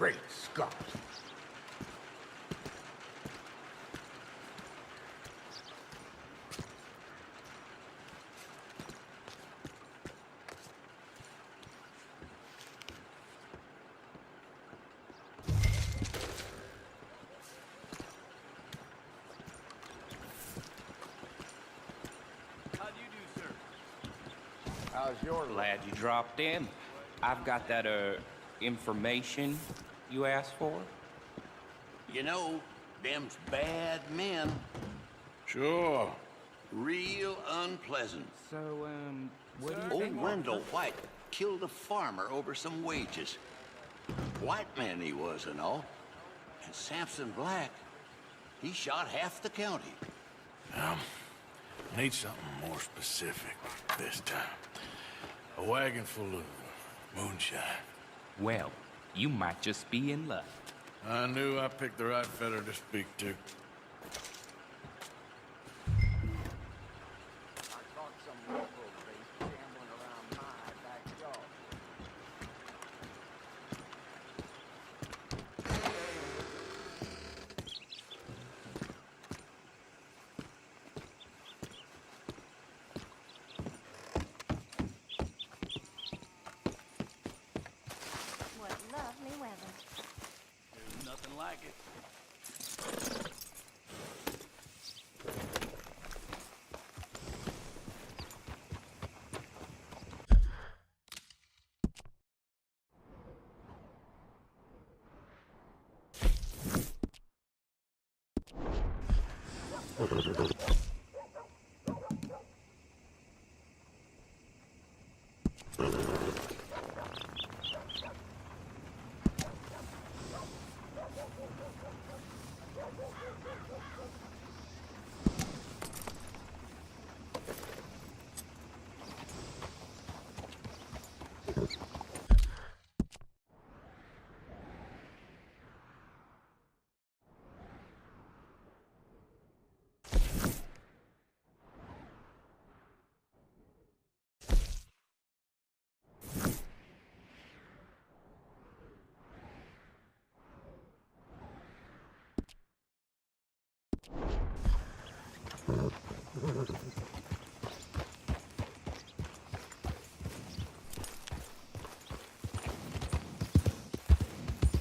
Great Scott. How's your Glad you dropped in. I've got that, information you asked for. You know, them's bad men. Sure. Real unpleasant. So, what do you Old think? Wendell White killed a farmer over some wages. White man he was and all. And Samson Black, he shot half the county. Need something more specific this time. A wagon full of moonshine. Well, you might just be in luck. I knew I picked the right fella to speak to. I caught some local base gambling around my backyard. What lovely weather. There's nothing like it.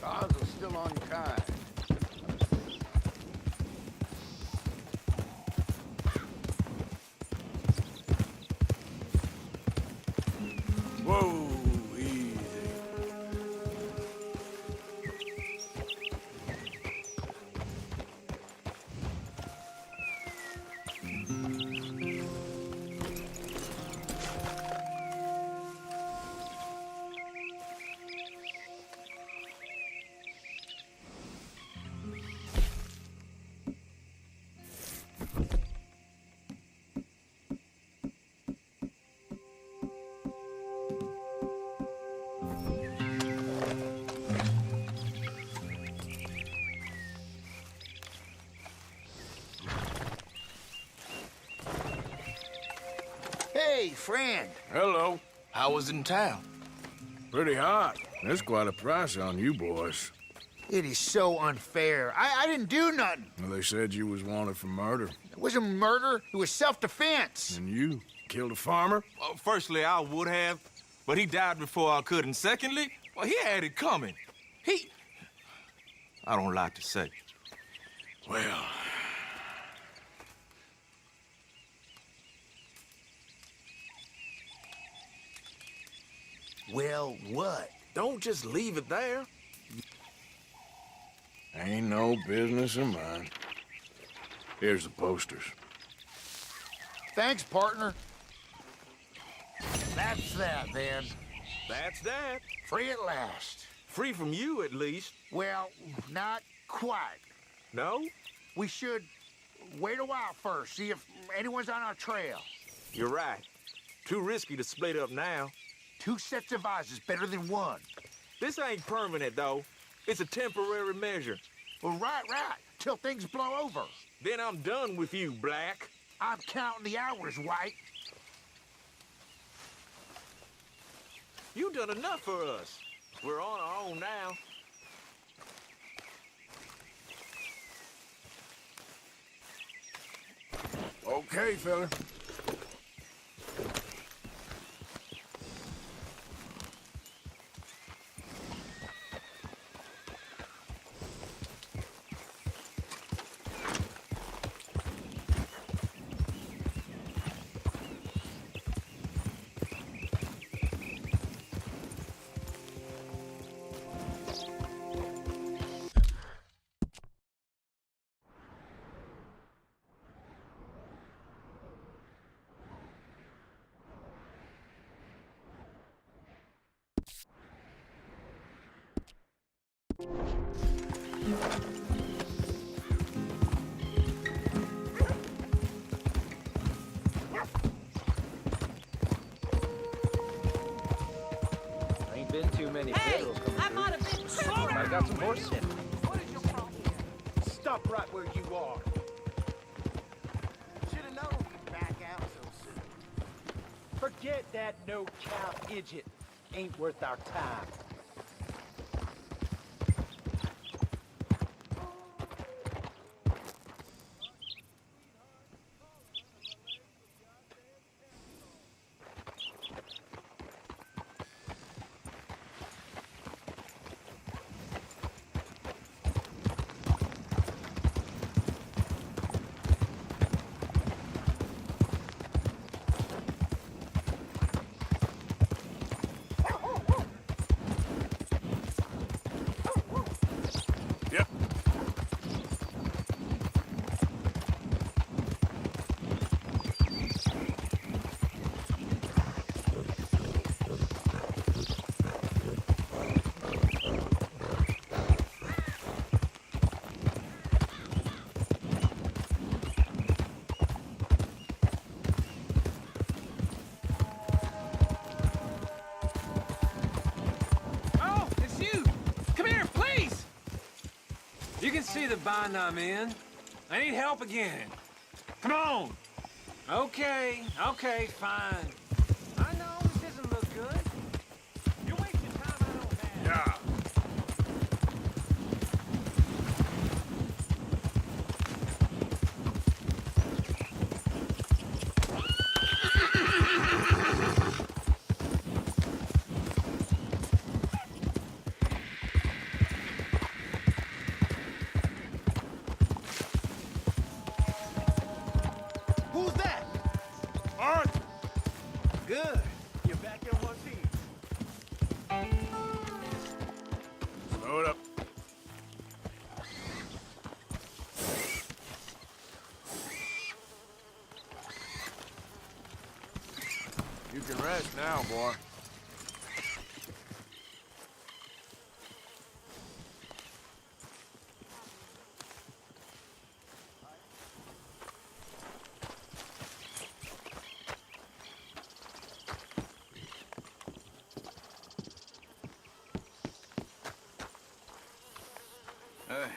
Odds are still unkind. Whoa, easy. Hey, friend. Hello. How was it in town? Pretty hot. That's quite a price on you boys. It is so unfair. I didn't do nothing. Well, they said you was wanted for murder. It wasn't murder. It was self-defense. And you killed a farmer? Well, firstly, I would have, but he died before I could. And secondly, well, he had it coming. I don't like to say. Well, Well, what? Don't just leave it there. ain't no business of mine. Here's the posters. Thanks, partner. That's that, then. That's that. Free at last. Free from you, at least. Well, not quite. No? We should wait a while first, see if anyone's on our trail. You're right. Too risky to split up now. 2 sets of eyes is better than 1. This ain't permanent, though. It's a temporary measure. Well, right, till things blow over. Then I'm done with you, Black. I'm counting the hours, White. You done enough for us. We're on our own now. Okay, fella. Ain't been too many barrels coming I through. might have been tripping. I got some horse in. What is your problem here? Stop right where you are. Should have known you'd back out so soon. Forget that no-cow idiot. Ain't worth our time. Yep. Oh, it's you! Come here, please! You can see the bind I'm in. I need help again. Come on! Okay, fine. I know this doesn't look good. You're wasting time I don't have. Yeah. Who's that? Art! Good. You're back in one piece. Slow it up. You can rest now, boy. Hey.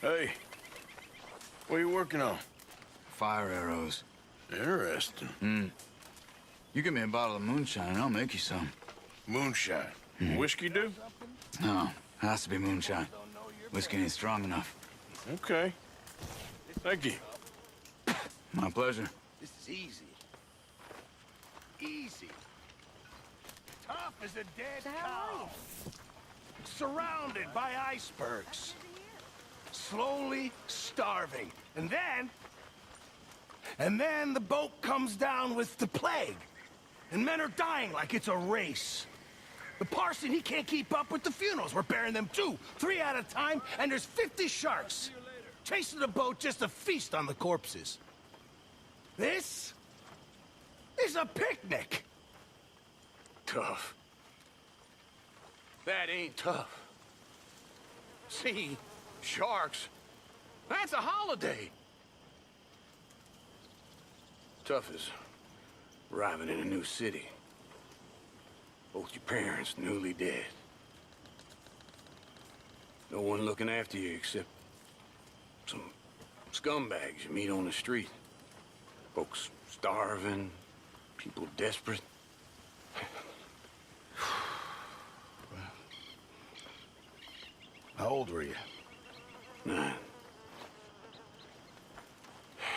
Hey, what are you working on? Fire arrows. Interesting. You give me a bottle of moonshine and I'll make you some. Moonshine. Whiskey do? No, has to be moonshine. Whiskey ain't strong enough. Okay. Thank you. My pleasure. This is easy. Easy. Tough as a dead So how are cow. Surrounded by icebergs. Slowly starving. And then the boat comes down with the plague. And men are dying like it's a race. The parson, he can't keep up with the funerals. We're burying them 2, 3 at a time, and there's 50 sharks. Chasing the boat just to feast on the corpses. This is a picnic. Tough. That ain't tough. See, sharks, that's a holiday. Tough is arriving in a new city. Both your parents newly dead. No one looking after you except some scumbags you meet on the street. Folks starving, people desperate. How old were you? 9.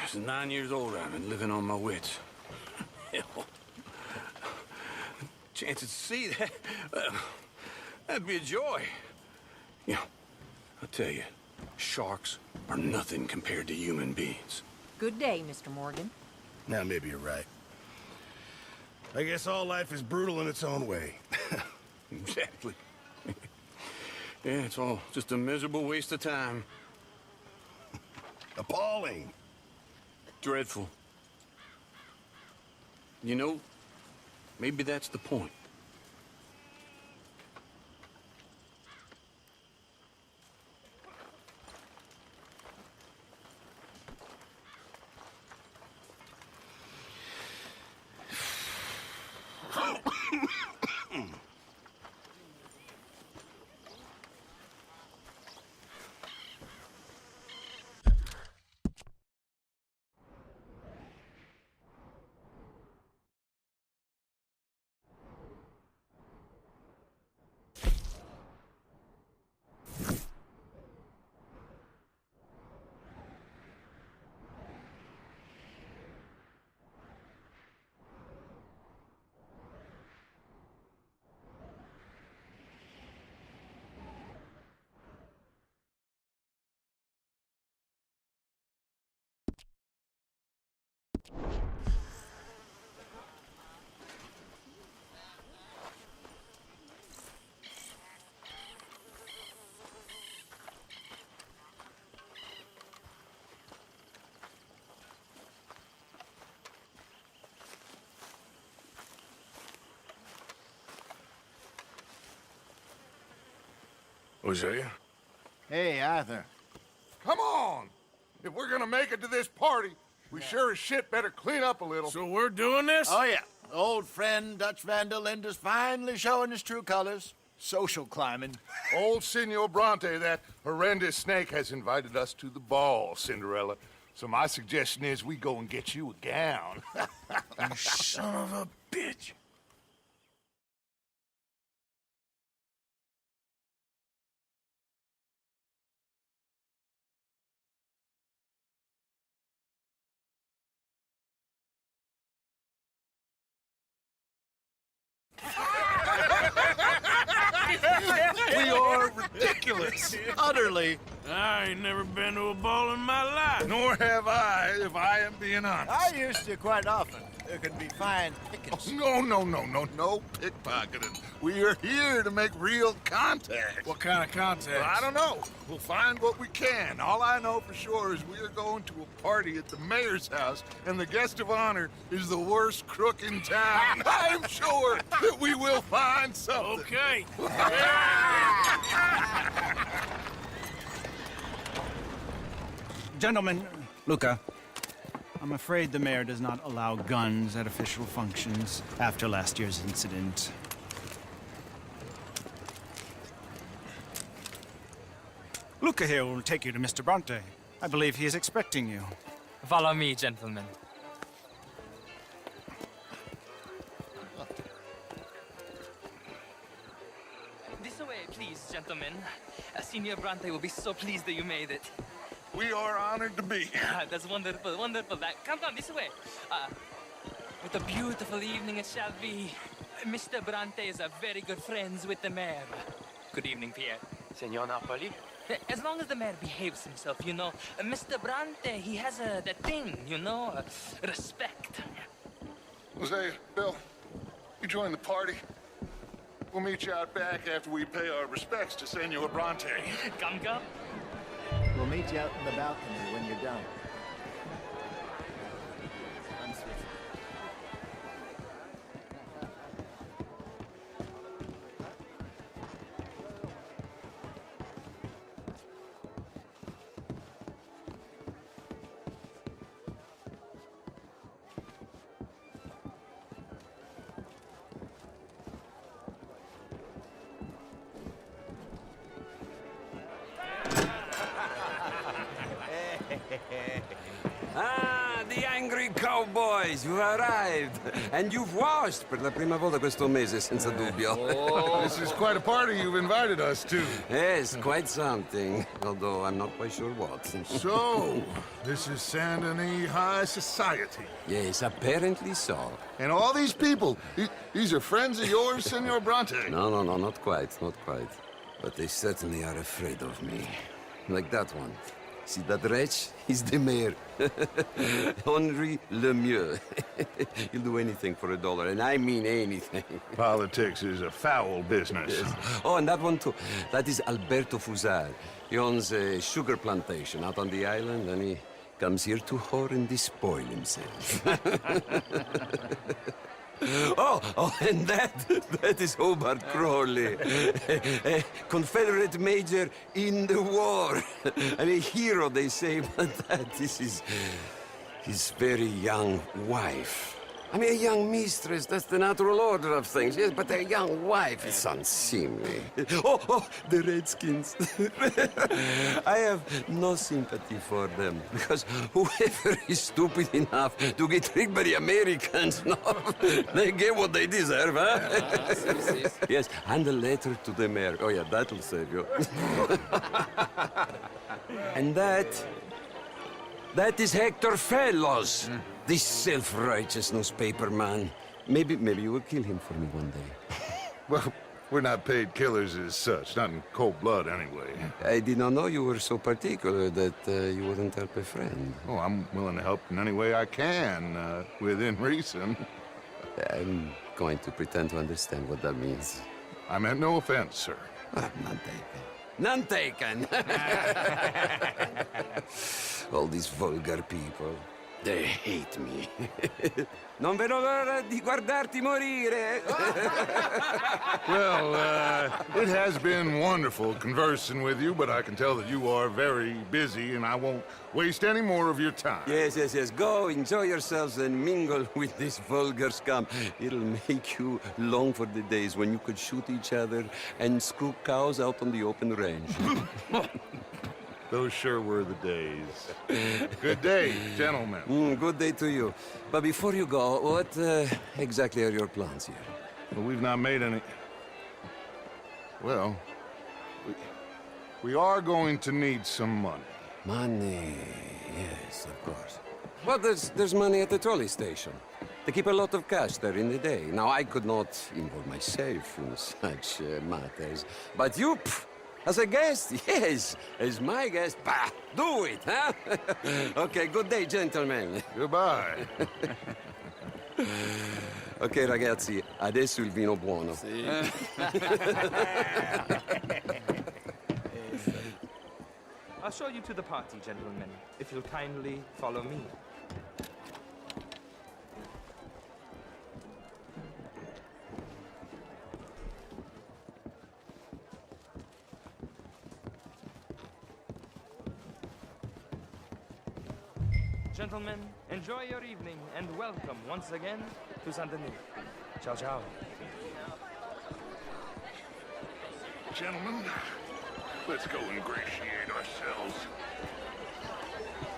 Since 9 years old, I've been living on my wits. Hell, chances to see that, that'd be a joy. Yeah, I'll tell you, sharks are nothing compared to human beings. Good day, Mr. Morgan. Now, maybe you're right. I guess all life is brutal in its own way. Exactly. Yeah, it's all just a miserable waste of time. Appalling. Dreadful. You know, maybe that's the point. Hosea? Hey, Arthur. Come on! If we're gonna make it to this party, we sure as shit better clean up a little. So we're doing this? Oh, yeah. Old friend Dutch Van der Linde's finally showing his true colors. Social climbing. Old Senor Bronte, that horrendous snake, has invited us to the ball, Cinderella. So my suggestion is we go and get you a gown. You son of a bitch. We are ridiculous. Utterly. I ain't never been to a ball in my life. Nor have I, if I am being honest. I used to quite often. There can be fine pickings. No pickpocketing. We are here to make real contact. What kind of contact? I don't know. We'll find what we can. All I know for sure is we are going to a party at the mayor's house, and the guest of honor is the worst crook in town. I'm sure that we will find something. Okay. Gentlemen, Luca, I'm afraid the mayor does not allow guns at official functions after last year's incident. Luca here will take you to Mr. Bronte. I believe he is expecting you. Follow me, gentlemen. This way, please, gentlemen. Senior Bronte will be so pleased that you made it. We are honored to be here. That's wonderful, wonderful. Come this way. What a beautiful evening it shall be. Mr. Bronte is a very good friends with the mayor. Good evening, Pierre. Senor Napoli? As long as the mayor behaves himself, you know. Mr. Bronte, he has that thing, you know, respect. Hosea, Bill, you join the party. We'll meet you out back after we pay our respects to Senor Bronte. Come. We'll meet you out in the balcony when you're done. I'm Swift. The angry Ciao, boys, you arrived. And you've washed per la prima volta questo mese, senza dubbio. This is quite a party you've invited us to. Yes, quite something. Although I'm not quite sure what. So, this is Saint Denis High Society. Yes, apparently so. And all these people, these are friends of yours, Senor Bronte? No, not quite, not quite. But they certainly are afraid of me. Like that one. See that wretch? He's the mayor. Henri Lemieux. He'll do anything for $1, and I mean anything. Politics is a foul business. Yes. Oh, and that one too. That is Alberto Fusar. He owns a sugar plantation out on the island, and he comes here to whore and despoil himself. Oh, and that is Hobart Crawley, a Confederate major in the war. And a hero, they say, but that is his very young wife. I mean, a young mistress, that's the natural order of things, yes, but a young wife is unseemly. Oh, the Redskins. I have no sympathy for them, because whoever is stupid enough to get tricked by the Americans, no, they get what they deserve, huh? Yes, and a letter to the mayor. Oh, yeah, that'll save you. And that is Hector Fellows. This self-righteous newspaper man. Maybe you will kill him for me one day. Well, we're not paid killers as such, not in cold blood anyway. I did not know you were so particular that you wouldn't help a friend. Oh, I'm willing to help in any way I can, within reason. I'm going to pretend to understand what that means. I meant no offense, sir. None taken. None taken! All these vulgar people. They hate me. Non vedo l'ora di guardarti morire. Well, it has been wonderful conversing with you, but I can tell that you are very busy, and I won't waste any more of your time. Yes. Go, enjoy yourselves, and mingle with this vulgar scum. It'll make you long for the days when you could shoot each other and screw cows out on the open range. Those sure were the days. Good day, gentlemen. Good day to you. But before you go, what exactly are your plans here? Well, we've not made any... Well, we are going to need some money. Money, yes, of course. Well, there's money at the trolley station. They keep a lot of cash there in the day. Now, I could not involve myself in such matters. But you... As a guest? Yes. As my guest? Bah, do it, huh? Okay, good day, gentlemen. Goodbye. Ok, ragazzi, adesso il vino buono. Sì. I'll show you to the party, gentlemen, if you'll kindly follow me. Gentlemen, enjoy your evening and welcome once again to Saint Denis. Ciao, ciao. Gentlemen, let's go ingratiate ourselves.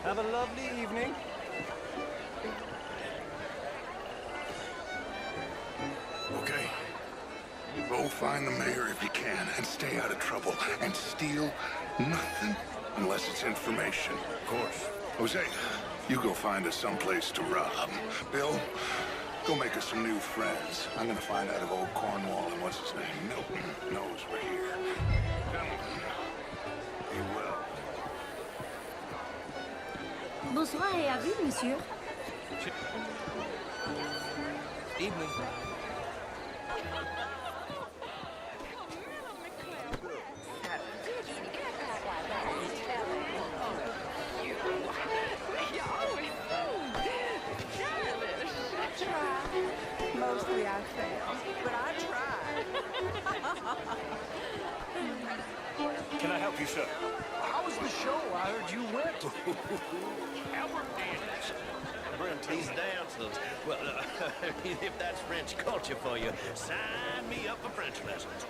Have a lovely evening. Okay. Go find the mayor if you can and stay out of trouble and steal nothing unless it's information. Of course. Jose, you go find us someplace to rob. Bill, go make us some new friends. I'm gonna find out if old Cornwall and what's his name, Milton, knows we're here. Gentlemen, be well. Bonsoir et à vous, monsieur. Evening. Mostly I fail, but I tried. Can I help you, sir? How was the show? I heard you went. Albert did. These dancers. Well, if that's French culture for you, sign me up for French lessons.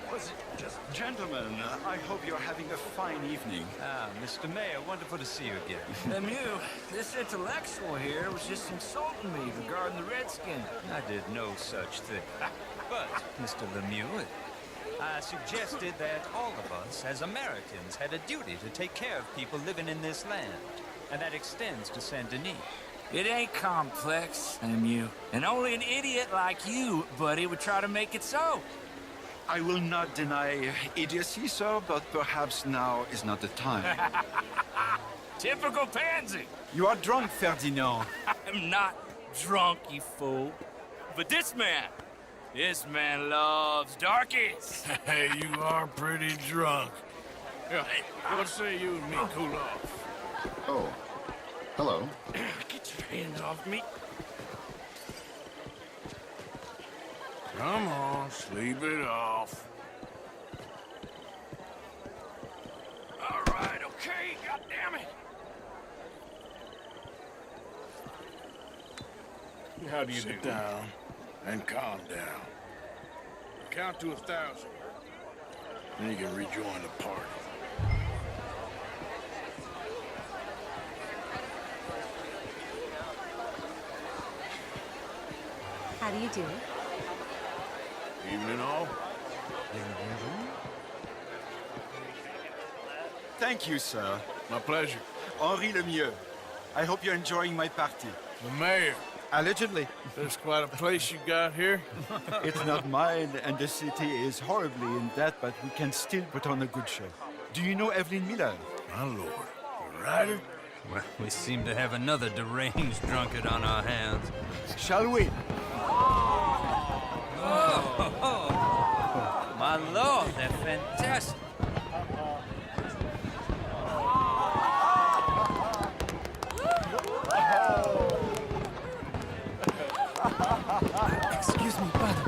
Gentlemen, I hope you're having a fine evening. Ah, Mr. Mayor, wonderful to see you again. Lemieux, this intellectual here was just insulting me regarding the Redskin. I did no such thing. But, Mr. Lemieux, I suggested that all of us, as Americans, had a duty to take care of people living in this land. And that extends to Saint Denis. It ain't complex, Lemieux. And only an idiot like you, buddy, would try to make it so. I will not deny idiocy, sir, but perhaps now is not the time. Typical pansy. You are drunk, Ferdinand. I'm not drunk, you fool. But this man loves darkies. Hey, you are pretty drunk. Yeah, what say you and me cool off? Oh, hello. Get your hands off me. Come on, sleep it off. All right, okay, goddammit. How do you sit down and calm down? Count to 1,000. Then you can rejoin the party. How do you do? Evening all. Thank you, sir. My pleasure. Henri Lemieux. I hope you're enjoying my party. The mayor. Allegedly. There's quite a place you got here. It's not mine, and the city is horribly in debt, but we can still put on a good show. Do you know Evelyn Miller? My lord. The writer? Well, we seem to have another deranged drunkard on our hands. Shall we? Oh, my lord, they're fantastic. Excuse me, pardon.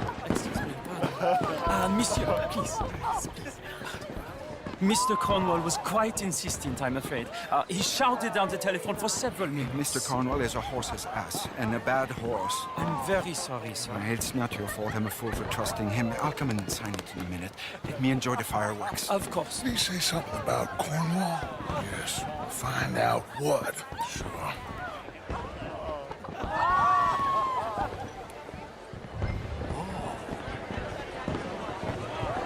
Monsieur, please. Mr. Cornwall was quite insistent, I'm afraid. He shouted down the telephone for several minutes. Mr. Cornwall is a horse's ass, and a bad horse. I'm very sorry, sir. It's not your fault. I'm a fool for trusting him. I'll come and sign it in a minute. Let me enjoy the fireworks. Of course. Did he say something about Cornwall? Yes. Find out what. Sure.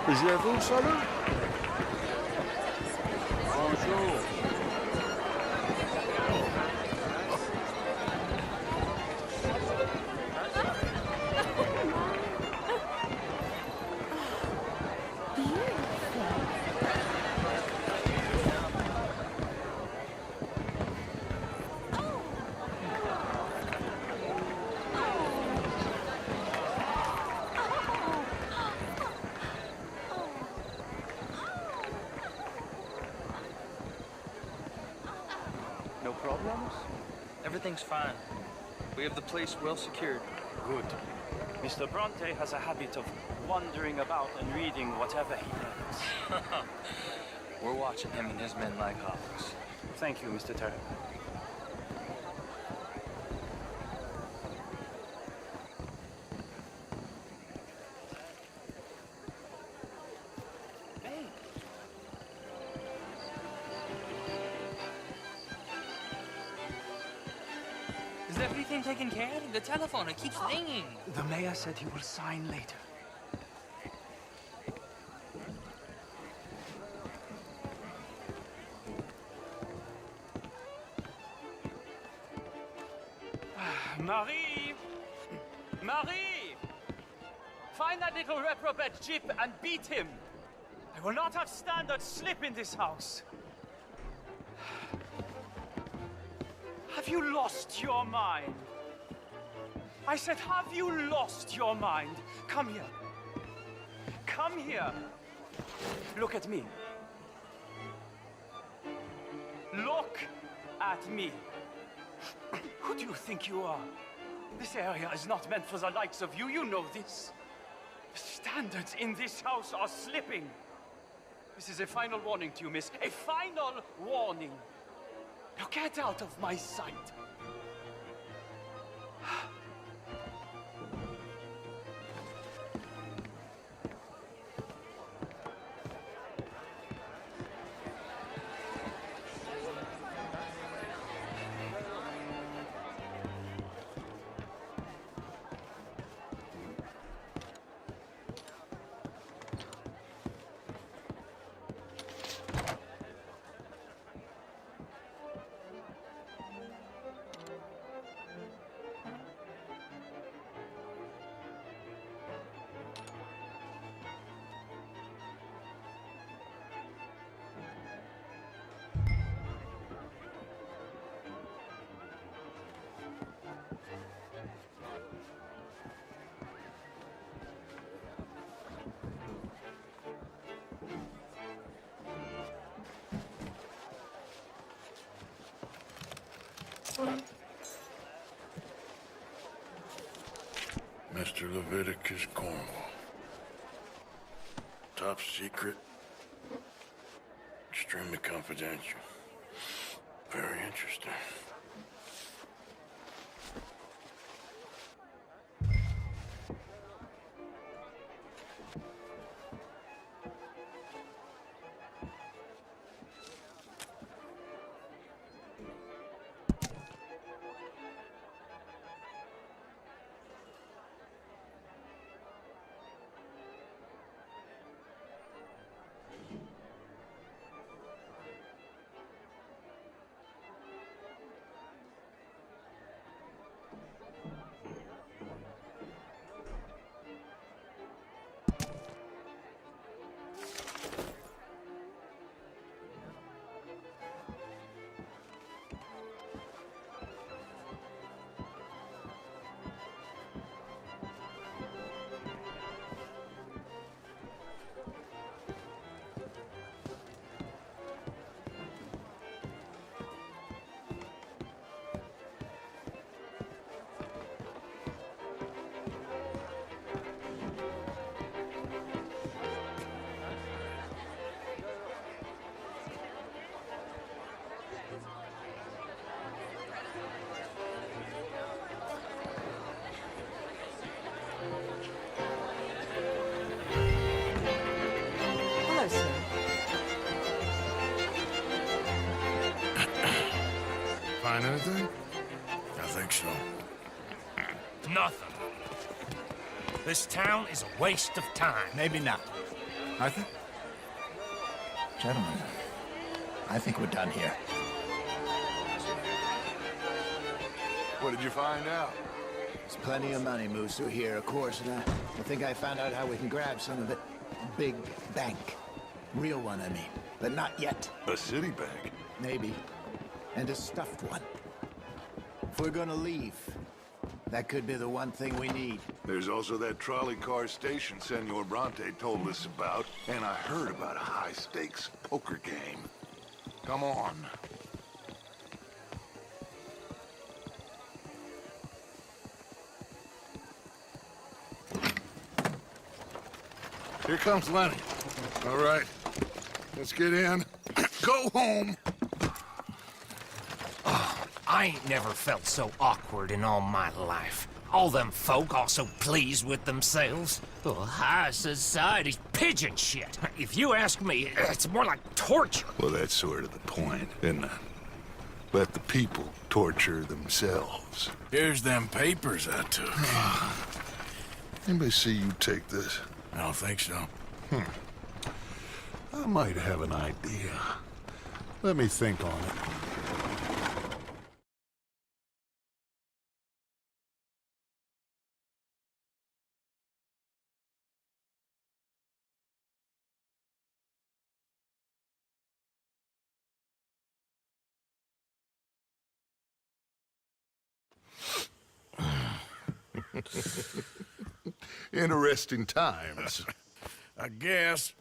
Je vous salue. Bonjour. No problems? Everything's fine. We have the place well secured. Good. Mr. Bronte has a habit of wandering about and reading whatever he likes. We're watching him and his men like hawks. Thank you, Mr. Terry. Is everything taken care of? The telephone, it keeps ringing. The mayor said he will sign later. Marie! Marie! Find that little reprobate Jip and beat him. I will not have standards slip in this house. Have you lost your mind? I said, have you lost your mind? Come here. Come here. Look at me. Look at me. Who do you think you are? This area is not meant for the likes of you. You know this. The standards in this house are slipping. This is a final warning to you, miss. A final warning. Now get out of my sight. Mr. Leviticus Cornwall. Top secret. Extremely confidential. Very interesting. Find anything? I think so. Nothing. This town is a waste of time. Maybe not. I think... Gentlemen, I think we're done here. What did you find out? There's plenty of money moves through here, of course, and I think I found out how we can grab some of it. A big bank. Real one, I mean. But not yet. A city bank? Maybe. And a stuffed one. If we're gonna leave, that could be the one thing we need. There's also that trolley car station Senor Bronte told us about, and I heard about a high-stakes poker game. Come on. Here comes Lenny. All right, let's get in. Go home. I ain't never felt so awkward in all my life. All them folk all so pleased with themselves. Oh, high society's pigeon shit. If you ask me, it's more like torture. Well, that's sort of the point, isn't it? Let the people torture themselves. Here's them papers I took. Anybody see you take this? I don't think so. I might have an idea. Let me think on it. Interesting times. I guess.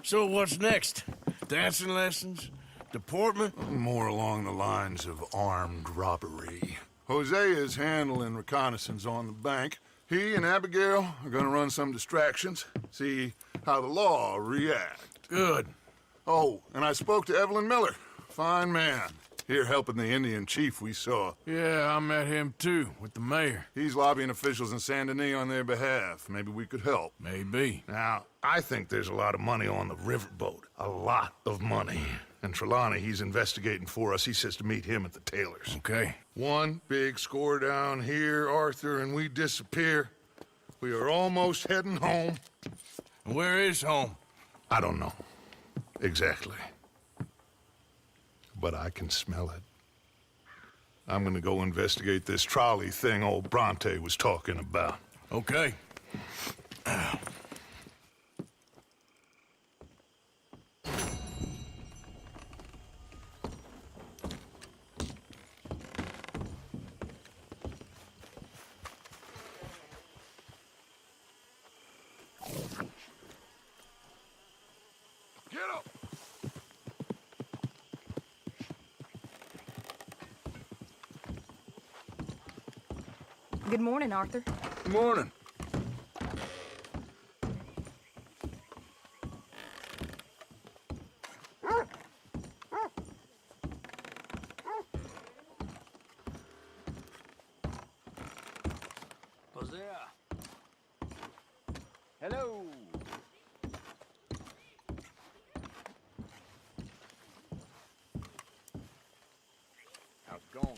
So what's next? Dancing lessons? Deportment? More along the lines of armed robbery. Jose is handling reconnaissance on the bank. He and Abigail are gonna run some distractions, see how the law react. Good. Oh, and I spoke to Evelyn Miller. Fine man. Here helping the Indian chief we saw. Yeah, I met him too, with the mayor. He's lobbying officials in Saint Denis on their behalf. Maybe we could help. Maybe. Now, I think there's a lot of money on the riverboat. A lot of money. And Trelawney, he's investigating for us. He says to meet him at the Taylor's. Okay. One big score down here, Arthur, and we disappear. We are almost heading home. Where is home? I don't know. Exactly. But I can smell it. I'm gonna go investigate this trolley thing old Bronte was talking about. Okay. Get up! Good morning, Arthur. Good morning. Hosea. Hello. How's it going?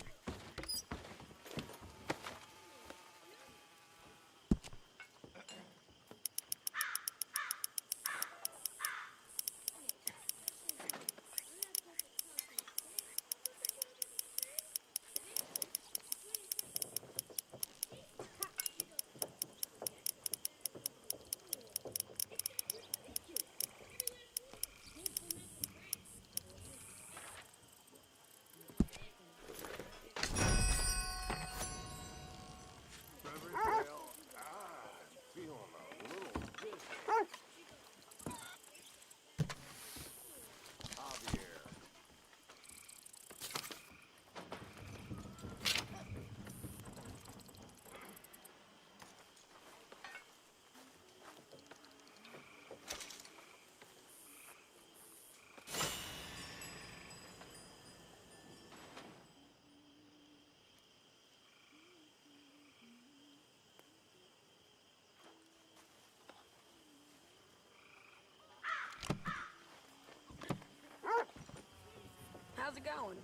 How's it going?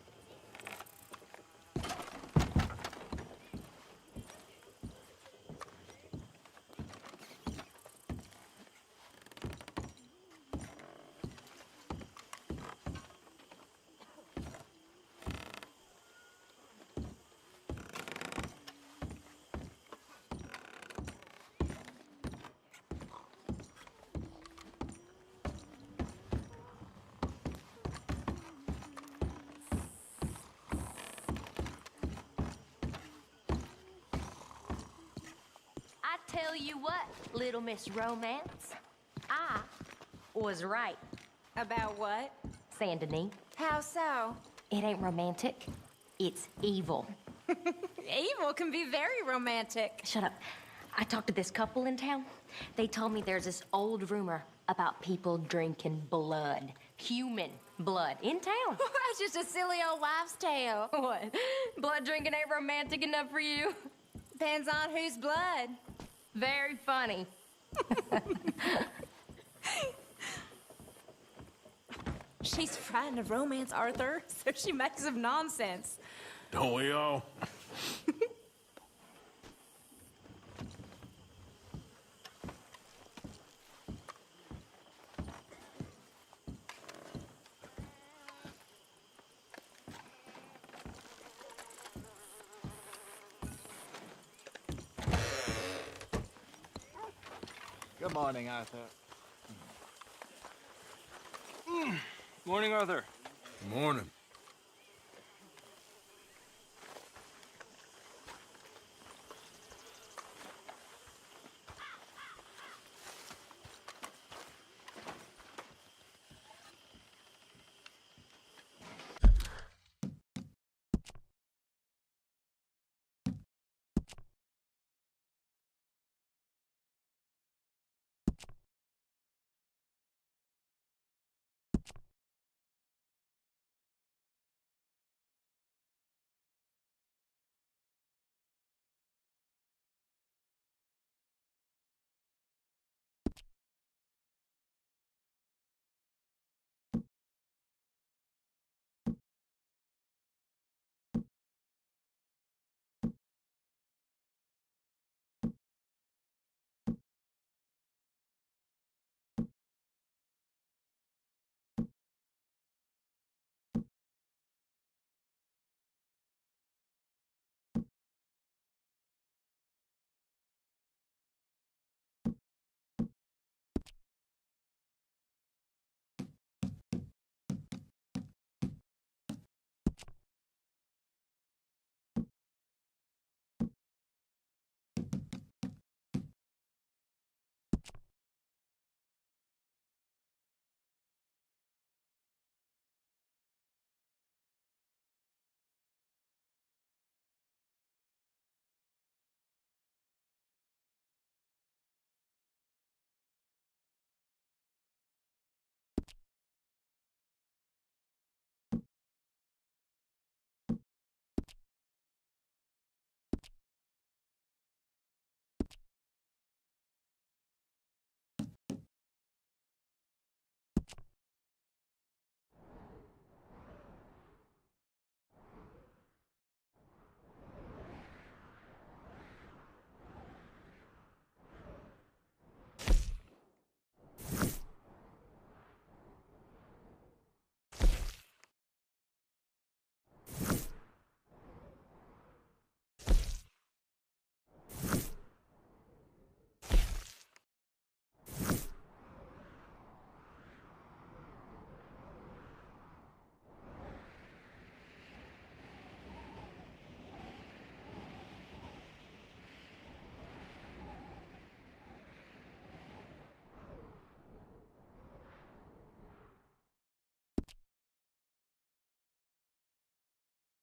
I tell you what, Little Miss Romance, I was right. About what? Saint Denis. How so? It ain't romantic. It's evil. Evil can be very romantic. Shut up. I talked to this couple in town. They told me there's this old rumor about people drinking blood. Human blood. In town. That's just a silly old wives' tale. What? Blood drinking ain't romantic enough for you? Depends on whose blood. Very funny. She's trying to romance Arthur, so she makes up nonsense. Don't we all? Good morning, Arthur. Morning, Arthur. Morning.